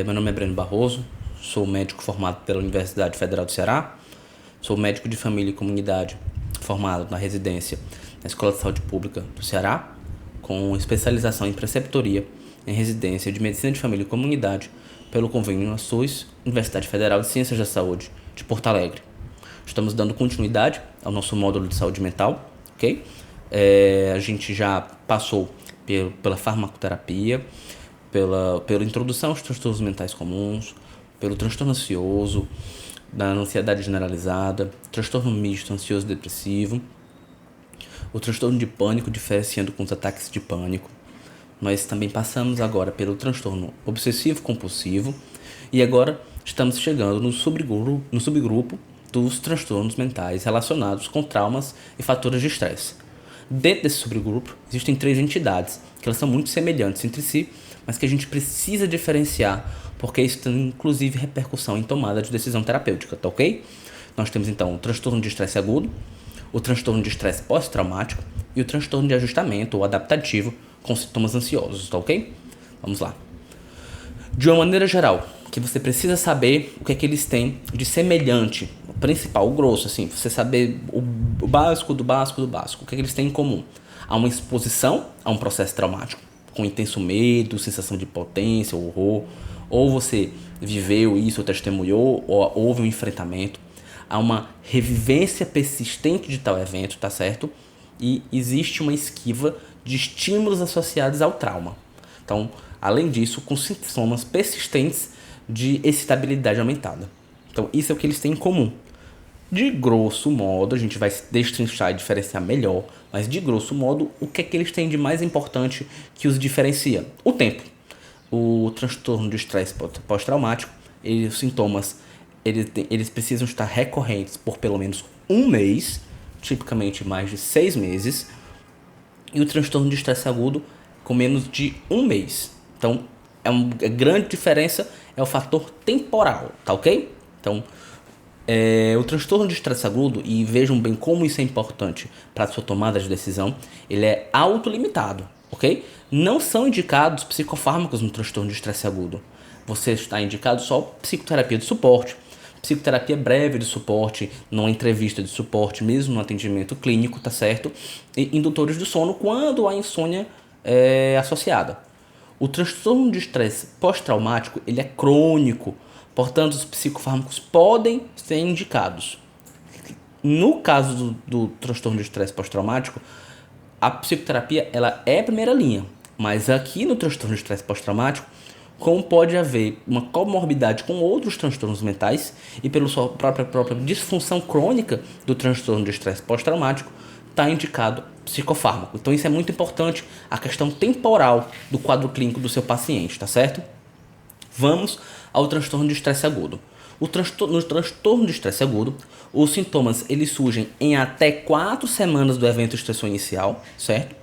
Meu nome é Breno Barroso, sou médico formado pela Universidade Federal do Ceará, sou médico de família e comunidade formado na residência na Escola de Saúde Pública do Ceará, com especialização em preceptoria em residência de Medicina de Família e Comunidade pelo convênio na SUS, Universidade Federal de Ciências da Saúde de Porto Alegre. Estamos dando continuidade ao nosso módulo de saúde mental, ok? A gente já passou pela farmacoterapia, pela introdução aos transtornos mentais comuns, pelo transtorno ansioso, da ansiedade generalizada, transtorno misto ansioso-depressivo, o transtorno de pânico, diferenciando com os ataques de pânico. Nós também passamos agora pelo transtorno obsessivo-compulsivo e agora estamos chegando no subgrupo dos transtornos mentais relacionados com traumas e fatores de estresse. Dentro desse subgrupo existem 3 entidades, que elas são muito semelhantes entre si, mas que a gente precisa diferenciar, porque isso tem inclusive repercussão em tomada de decisão terapêutica, tá ok? Nós temos então o transtorno de estresse agudo, o transtorno de estresse pós-traumático e o transtorno de ajustamento ou adaptativo com sintomas ansiosos, tá ok? Vamos lá. De uma maneira geral, que você precisa saber o que é que eles têm de semelhante, o principal, o grosso, assim, você saber o básico do básico do básico, o que é que eles têm em comum. Há uma exposição a um processo traumático, com intenso medo, sensação de potência, horror, ou você viveu isso, ou testemunhou, ou houve um enfrentamento. Há uma revivência persistente de tal evento, tá certo? E existe uma esquiva de estímulos associados ao trauma. Então, além disso, com sintomas persistentes de excitabilidade aumentada. Então, isso é o que eles têm em comum. De grosso modo, a gente vai destrinchar e diferenciar melhor, mas de grosso modo, o que é que eles têm de mais importante que os diferencia? O tempo. O transtorno de estresse pós-traumático, os sintomas, eles precisam estar recorrentes por pelo menos um mês, tipicamente mais de 6 meses, e o transtorno de estresse agudo com menos de um mês. Então, a grande diferença é o fator temporal, tá ok? Então, o transtorno de estresse agudo, e vejam bem como isso é importante para a sua tomada de decisão, ele é autolimitado, ok? Não são indicados psicofármacos no transtorno de estresse agudo. Você está indicado só psicoterapia de suporte, psicoterapia breve de suporte, numa entrevista de suporte, mesmo no atendimento clínico, tá certo? E indutores do sono quando a insônia é associada. O transtorno de estresse pós-traumático, ele é crônico, portanto, os psicofármacos podem ser indicados. No caso do transtorno de estresse pós-traumático, a psicoterapia ela é a primeira linha, mas aqui no transtorno de estresse pós-traumático, como pode haver uma comorbidade com outros transtornos mentais e pela sua própria disfunção crônica do transtorno de estresse pós-traumático, está indicado psicofármaco. Então isso é muito importante, a questão temporal do quadro clínico do seu paciente, tá certo? Vamos ao transtorno de estresse agudo. No transtorno de estresse agudo, os sintomas eles surgem em até 4 semanas do evento estressor inicial, certo?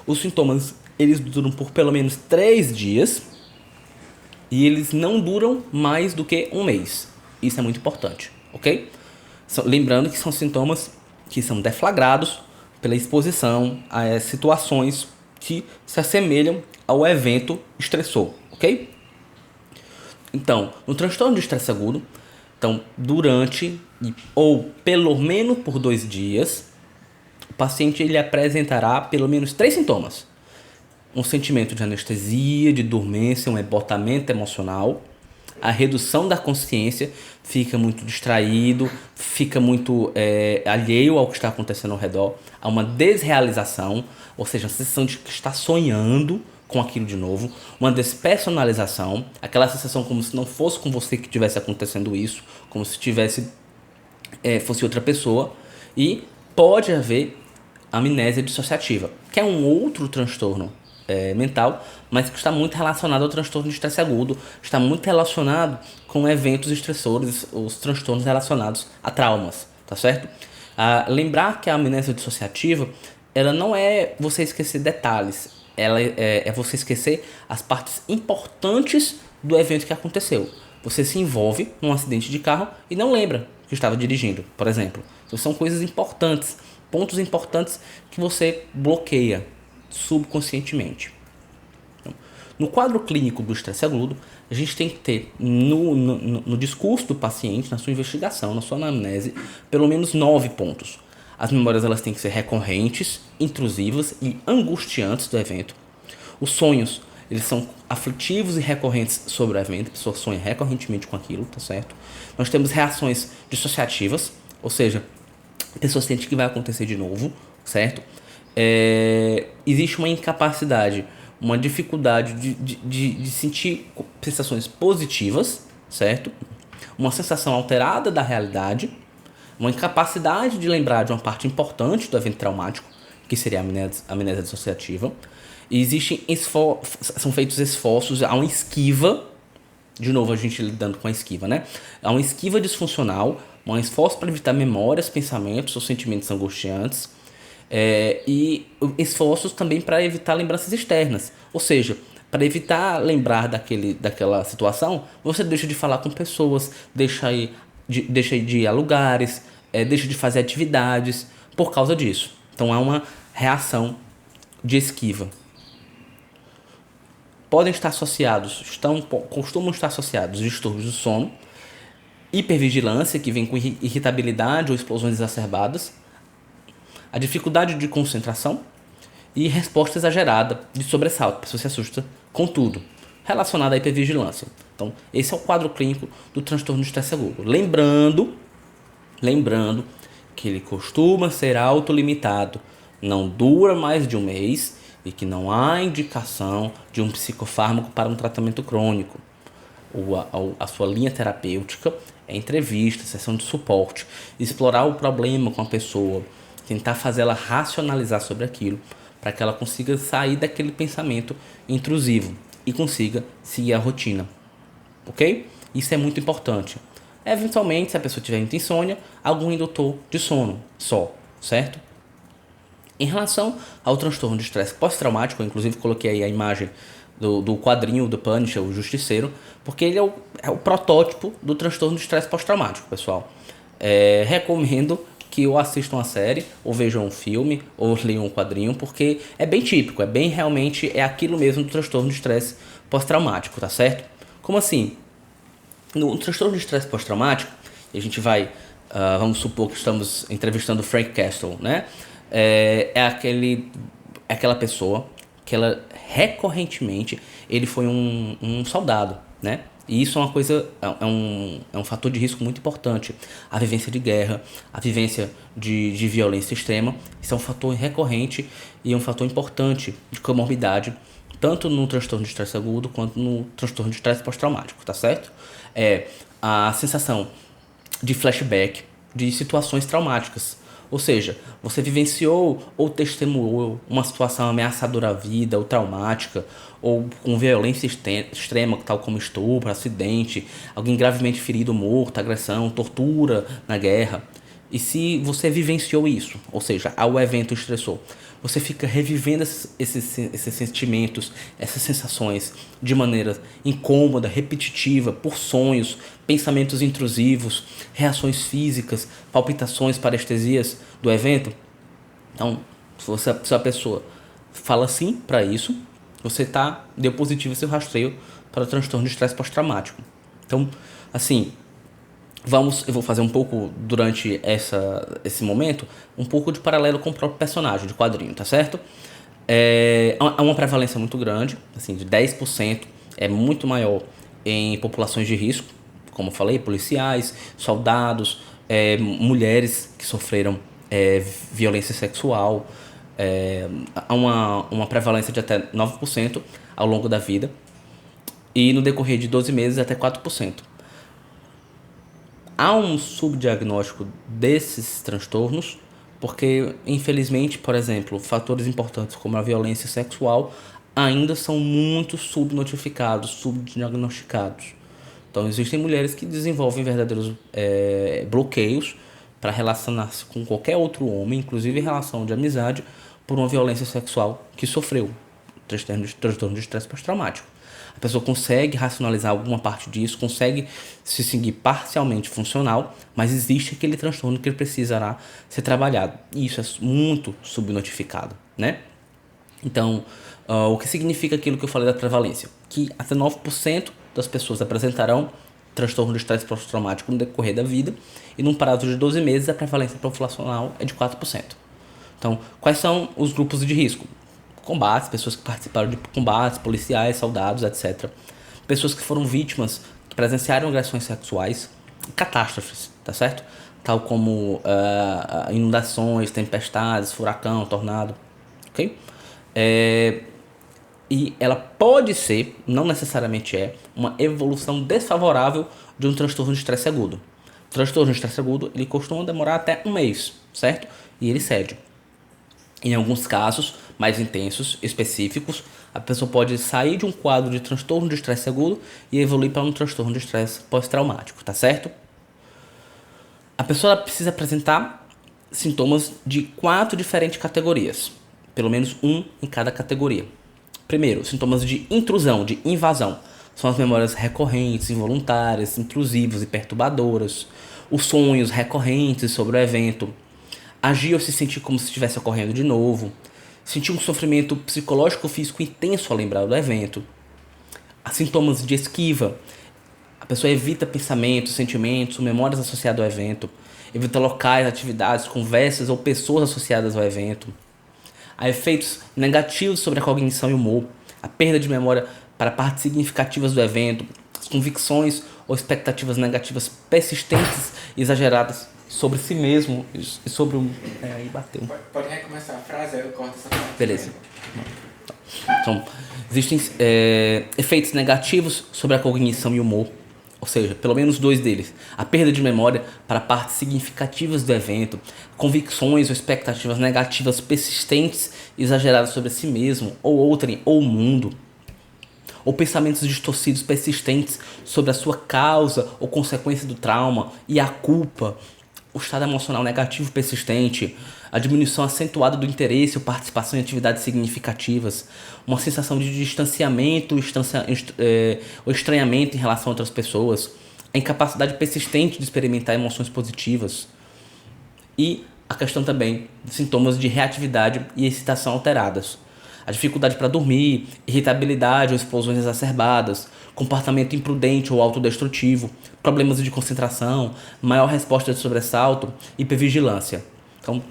Os sintomas eles duram por pelo menos 3 dias e eles não duram mais do que um mês. Isso é muito importante, ok? Lembrando que são sintomas que são deflagrados pela exposição a situações que se assemelham ao evento estressor, ok? Então, no transtorno de estresse agudo, durante ou pelo menos por 2 dias, o paciente ele apresentará pelo menos 3 sintomas. Um sentimento de anestesia, de dormência, um esgotamento emocional, a redução da consciência, fica muito distraído, fica muito alheio ao que está acontecendo ao redor, há uma desrealização, ou seja, a sensação de que está sonhando com aquilo de novo, uma despersonalização, aquela sensação como se não fosse com você que estivesse acontecendo isso, como se fosse outra pessoa, e pode haver amnésia dissociativa, que é um outro transtorno mental, mas que está muito relacionado ao transtorno de estresse agudo, está muito relacionado com eventos estressores, os transtornos relacionados a traumas, tá certo? Lembrar que a amnésia dissociativa, ela não é você esquecer detalhes, ela é você esquecer as partes importantes do evento que aconteceu. Você se envolve num acidente de carro e não lembra que estava dirigindo, por exemplo. Então, são coisas importantes, pontos importantes que você bloqueia subconscientemente. Então, No quadro clínico do estresse agudo, a gente tem que ter no discurso do paciente, na sua investigação, na sua anamnese, pelo menos 9 pontos. As memórias elas têm que ser recorrentes, intrusivas e angustiantes do evento. Os sonhos, eles são aflitivos e recorrentes sobre o evento, a pessoa sonha recorrentemente com aquilo, tá certo? Nós temos reações dissociativas, ou seja, a pessoa sente que vai acontecer de novo, certo? Existe uma incapacidade, uma dificuldade de sentir sensações positivas, certo? Uma sensação alterada da realidade, uma incapacidade de lembrar de uma parte importante do evento traumático, que seria a amnésia dissociativa. E são feitos esforços, há uma esquiva, de novo a gente lidando com a esquiva, né? Há uma esquiva disfuncional, um esforço para evitar memórias, pensamentos ou sentimentos angustiantes, e esforços também para evitar lembranças externas, ou seja, para evitar lembrar daquela situação, você deixa de falar com pessoas, deixa de ir a lugares, deixa de fazer atividades por causa disso. Então há uma reação de esquiva. Costumam estar associados distúrbios do sono, hipervigilância, que vem com irritabilidade ou explosões exacerbadas, a dificuldade de concentração e resposta exagerada de sobressalto, a pessoa se assusta com tudo, relacionado à hipervigilância. Então, esse é o quadro clínico do transtorno de estresse agudo. Lembrando que ele costuma ser autolimitado, não dura mais de um mês e que não há indicação de um psicofármaco para um tratamento crônico. A sua linha terapêutica é entrevista, sessão de suporte, explorar o problema com a pessoa, tentar fazer ela racionalizar sobre aquilo, para que ela consiga sair daquele pensamento intrusivo e consiga seguir a rotina, ok? Isso é muito importante. Eventualmente, se a pessoa tiver muita insônia, algum indutor de sono só, certo? Em relação ao transtorno de estresse pós-traumático, eu inclusive coloquei aí a imagem do quadrinho do Punisher, o Justiceiro, porque ele é o protótipo do transtorno de estresse pós-traumático, pessoal. Recomendo que ou assistam a série, ou vejam um filme, ou leiam um quadrinho, porque é bem típico, realmente aquilo mesmo do transtorno de estresse pós-traumático, tá certo? Como assim? No transtorno de estresse pós-traumático, a gente vai, vamos supor que estamos entrevistando o Frank Castle, né? Aquela pessoa que ela recorrentemente ele foi um soldado, né? E isso é uma coisa, é um fator de risco muito importante. A vivência de guerra, a vivência de violência extrema, isso é um fator recorrente e é um fator importante de comorbidade, tanto no transtorno de estresse agudo quanto no transtorno de estresse pós-traumático, tá certo? A sensação de flashback de situações traumáticas. Ou seja, você vivenciou ou testemunhou uma situação ameaçadora à vida ou traumática, ou com violência extrema, tal como estupro, acidente, alguém gravemente ferido, morto, agressão, tortura na guerra. E se você vivenciou isso, ou seja, o evento estressou, você fica revivendo esses sentimentos, essas sensações de maneira incômoda, repetitiva, por sonhos, pensamentos intrusivos, reações físicas, palpitações, parestesias do evento. Então, se a pessoa fala sim para isso, você deu positivo seu rastreio para o transtorno de estresse pós-traumático. Então, assim, eu vou fazer um pouco, durante esse momento, um pouco de paralelo com o próprio personagem de quadrinho, tá certo? Há uma prevalência muito grande, assim, de 10%, é muito maior em populações de risco, como eu falei, policiais, soldados, mulheres que sofreram violência sexual, há uma prevalência de até 9% ao longo da vida, e no decorrer de 12 meses até 4%. Há um subdiagnóstico desses transtornos, porque, infelizmente, por exemplo, fatores importantes como a violência sexual ainda são muito subnotificados, subdiagnosticados. Então, existem mulheres que desenvolvem verdadeiros bloqueios para relacionar-se com qualquer outro homem, inclusive em relação de amizade, por uma violência sexual que sofreu, transtorno de estresse pós-traumático. A pessoa consegue racionalizar alguma parte disso, consegue se seguir parcialmente funcional, mas existe aquele transtorno que precisará ser trabalhado. E isso é muito subnotificado, né? Então, O que significa aquilo que eu falei da prevalência? Que até 9% das pessoas apresentarão transtorno de estresse pós-traumático no decorrer da vida, e num prazo de 12 meses a prevalência populacional é de 4%. Então, quais são os grupos de risco? Combates, pessoas que participaram de combates, policiais, soldados, etc. Pessoas que foram vítimas, que presenciaram agressões sexuais, catástrofes, tá certo? Tal como inundações, tempestades, furacão, tornado, ok? E ela pode ser, não necessariamente é, uma evolução desfavorável de um transtorno de estresse agudo. O transtorno de estresse agudo, ele costuma demorar até um mês, certo? E ele cede. Em alguns casos mais intensos, específicos, a pessoa pode sair de um quadro de transtorno de estresse agudo e evoluir para um transtorno de estresse pós-traumático, tá certo? A pessoa precisa apresentar sintomas de 4 diferentes categorias, pelo menos um em cada categoria. Primeiro, sintomas de intrusão, de invasão. São as memórias recorrentes, involuntárias, intrusivas e perturbadoras. Os sonhos recorrentes sobre o evento. Agir ou se sentir como se estivesse ocorrendo de novo. Sentir um sofrimento psicológico ou físico intenso ao lembrar do evento. Há sintomas de esquiva. A pessoa evita pensamentos, sentimentos, memórias associadas ao evento. Evita locais, atividades, conversas ou pessoas associadas ao evento. Há efeitos negativos sobre a cognição e o humor, a perda de memória para partes significativas do evento, as convicções ou expectativas negativas persistentes e exageradas sobre si mesmo e sobre o... aí bateu. Pode recomeçar a frase, eu corto essa parte. Beleza. Então, existem efeitos negativos sobre a cognição e o humor, ou seja, pelo menos 2 deles. A perda de memória para partes significativas do evento, convicções ou expectativas negativas persistentes e exageradas sobre si mesmo, ou outrem, ou o mundo. Ou pensamentos distorcidos persistentes sobre a sua causa ou consequência do trauma e a culpa. O estado emocional negativo persistente, a diminuição acentuada do interesse ou participação em atividades significativas, uma sensação de distanciamento ou estranhamento em relação a outras pessoas, a incapacidade persistente de experimentar emoções positivas e a questão também de sintomas de reatividade e excitação alteradas. A dificuldade para dormir, irritabilidade ou explosões exacerbadas, comportamento imprudente ou autodestrutivo, problemas de concentração, maior resposta de sobressalto, hipervigilância. Então,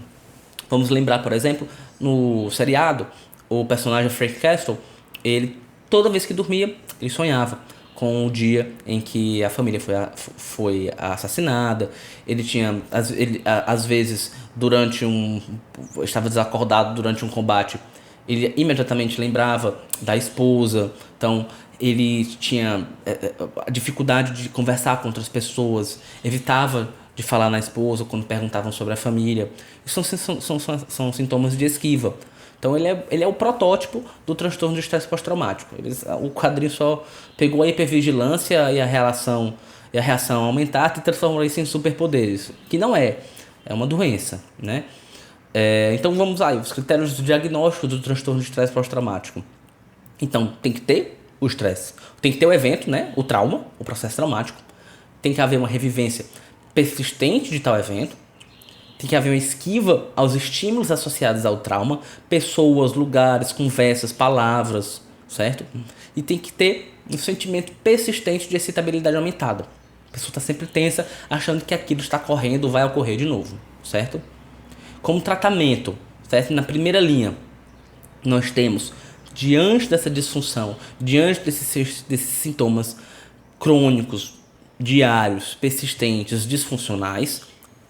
vamos lembrar, por exemplo, no seriado, o personagem Frank Castle, ele, toda vez que dormia, ele sonhava com o dia em que a família foi assassinada. Ele tinha, às vezes, estava desacordado durante um combate, ele imediatamente lembrava da esposa. Então ele tinha a dificuldade de conversar com outras pessoas, evitava de falar na esposa quando perguntavam sobre a família. Isso são sintomas de esquiva. Então ele é o protótipo do transtorno de estresse pós-traumático. O quadrinho só pegou a hipervigilância e a reação aumentar e transformou isso em superpoderes, que não é uma doença, né? Então vamos aí, os critérios do diagnóstico do transtorno de estresse pós-traumático. Então tem que ter o estresse, tem que ter o evento, né? O trauma, o processo traumático, tem que haver uma revivência persistente de tal evento, tem que haver uma esquiva aos estímulos associados ao trauma, pessoas, lugares, conversas, palavras, certo? E tem que ter um sentimento persistente de excitabilidade aumentada. A pessoa está sempre tensa, achando que aquilo está correndo, vai ocorrer de novo, certo? Como tratamento, certo? Na primeira linha, nós temos, diante dessa disfunção, diante desses sintomas crônicos, diários, persistentes, disfuncionais,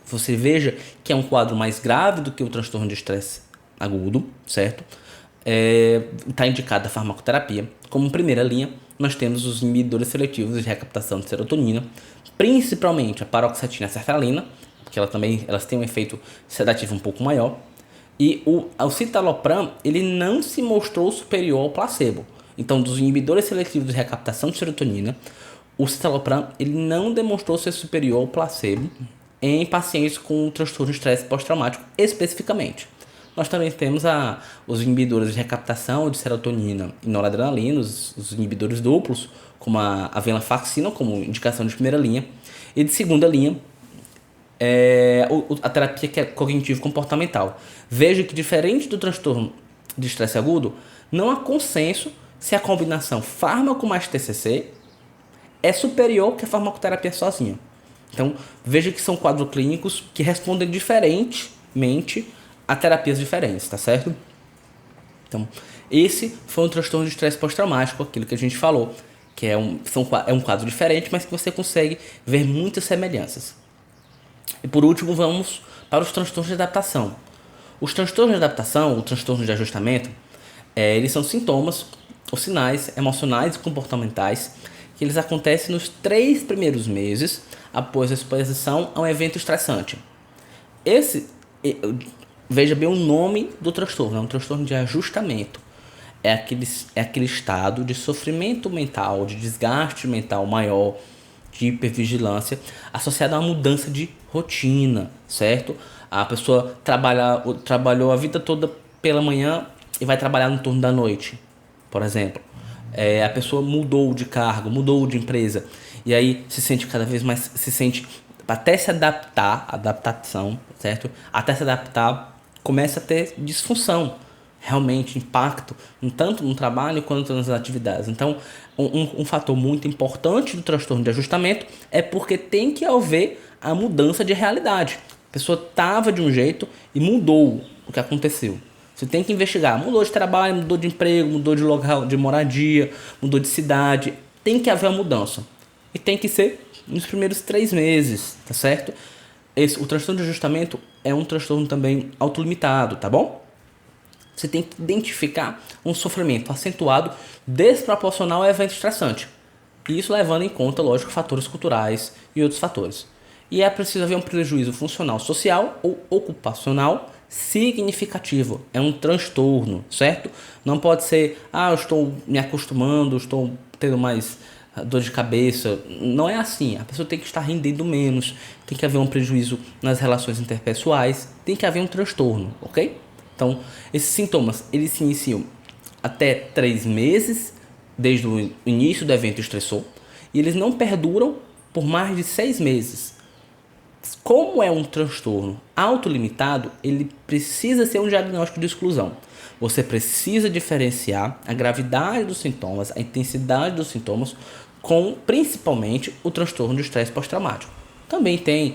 você veja que é um quadro mais grave do que o transtorno de estresse agudo, certo? Está indicada a farmacoterapia. Como primeira linha, nós temos os inibidores seletivos de recaptação de serotonina, principalmente a paroxetina e a sertralina, porque elas têm um efeito sedativo um pouco maior. E o citalopram, ele não se mostrou superior ao placebo. Então, dos inibidores seletivos de recaptação de serotonina, o citalopram, ele não demonstrou ser superior ao placebo em pacientes com transtorno de estresse pós-traumático especificamente. Nós também temos os inibidores de recaptação de serotonina e noradrenalina, os inibidores duplos, como a venlafaxina, como indicação de primeira linha. E de segunda linha, a terapia que é cognitivo-comportamental. Veja que, diferente do transtorno de estresse agudo, não há consenso se a combinação fármaco mais TCC é superior que a farmacoterapia sozinha. Então, veja que são quadros clínicos que respondem diferentemente a terapias diferentes, tá certo? Então, esse foi um transtorno de estresse pós-traumático, aquilo que a gente falou, que é um quadro diferente, mas que você consegue ver muitas semelhanças. E por último, vamos para os transtornos de adaptação. Os transtornos de adaptação, ou transtornos de ajustamento, eles são sintomas ou sinais emocionais e comportamentais que eles acontecem nos 3 primeiros meses após a exposição a um evento estressante. Veja bem o nome do transtorno, é um transtorno de ajustamento. É aquele estado de sofrimento mental, de desgaste mental maior, de hipervigilância, associado a uma mudança de rotina, certo? A pessoa trabalhou a vida toda pela manhã e vai trabalhar no turno da noite, por exemplo. A pessoa mudou de cargo, mudou de empresa, e aí se sente cada vez mais, até se adaptar, adaptação, certo? Até se adaptar, começa a ter disfunção, realmente impacto, tanto no trabalho quanto nas atividades. Então, um fator muito importante do transtorno de ajustamento é porque tem que haver a mudança de realidade. A pessoa estava de um jeito e mudou o que aconteceu. Você tem que investigar. Mudou de trabalho, mudou de emprego, mudou de local de moradia, mudou de cidade. Tem que haver uma mudança. E tem que ser nos primeiros 3 meses, tá certo? O transtorno de ajustamento é um transtorno também autolimitado, tá bom? Você tem que identificar um sofrimento acentuado desproporcional ao evento estressante. Isso levando em conta, lógico, fatores culturais e outros fatores. E é preciso haver um prejuízo funcional, social ou ocupacional significativo. É um transtorno, certo? Não pode ser, eu estou me acostumando, estou tendo mais dor de cabeça. Não é assim. A pessoa tem que estar rendendo menos, tem que haver um prejuízo nas relações interpessoais, tem que haver um transtorno, ok? Então, esses sintomas, eles se iniciam até 3 meses, desde o início do evento estressor, e eles não perduram por mais de 6 meses. Como é um transtorno autolimitado, ele precisa ser um diagnóstico de exclusão. Você precisa diferenciar a gravidade dos sintomas, a intensidade dos sintomas, com principalmente o transtorno de estresse pós-traumático. Também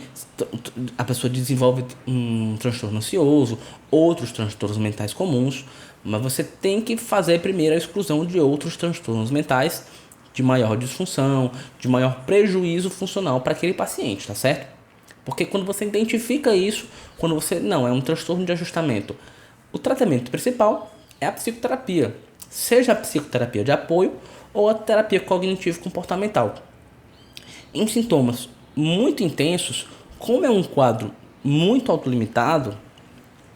a pessoa desenvolve um transtorno ansioso, outros transtornos mentais comuns, mas você tem que fazer primeiro a exclusão de outros transtornos mentais de maior disfunção, de maior prejuízo funcional para aquele paciente, tá certo? Porque quando você identifica isso, quando você é um transtorno de ajustamento, o tratamento principal é a psicoterapia, seja a psicoterapia de apoio ou a terapia cognitivo-comportamental. Em sintomas muito intensos, como é um quadro muito autolimitado,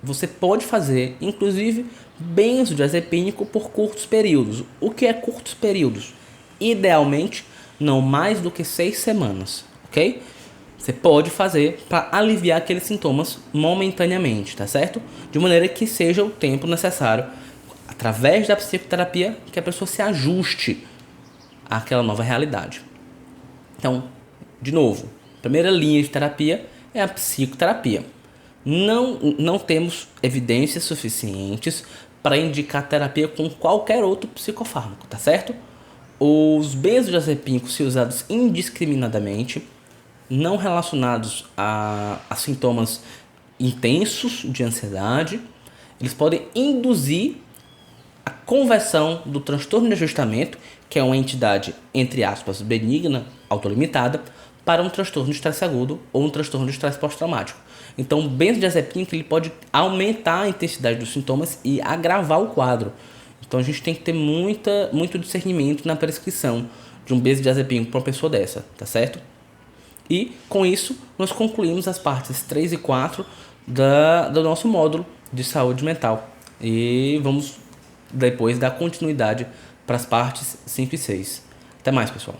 você pode fazer, inclusive, benzodiazepínico por curtos períodos. O que é curtos períodos? Idealmente, não mais do que 6 semanas, ok? Você pode fazer para aliviar aqueles sintomas momentaneamente, tá certo? De maneira que seja o tempo necessário, através da psicoterapia, que a pessoa se ajuste àquela nova realidade. Então, de novo, a primeira linha de terapia é a psicoterapia. Não temos evidências suficientes para indicar terapia com qualquer outro psicofármaco, tá certo? Os benzodiazepínicos, se usados indiscriminadamente, não relacionados a sintomas intensos de ansiedade, eles podem induzir a conversão do transtorno de ajustamento, que é uma entidade, entre aspas, benigna, autolimitada, para um transtorno de estresse agudo ou um transtorno de estresse pós-traumático. Então, o benzodiazepínico ele pode aumentar a intensidade dos sintomas e agravar o quadro. Então, a gente tem que ter muito discernimento na prescrição de um benzodiazepínico para uma pessoa dessa, tá certo? E, com isso, nós concluímos as partes 3 e 4 do nosso módulo de saúde mental. E vamos depois dar continuidade para as partes 5 e 6. Até mais, pessoal.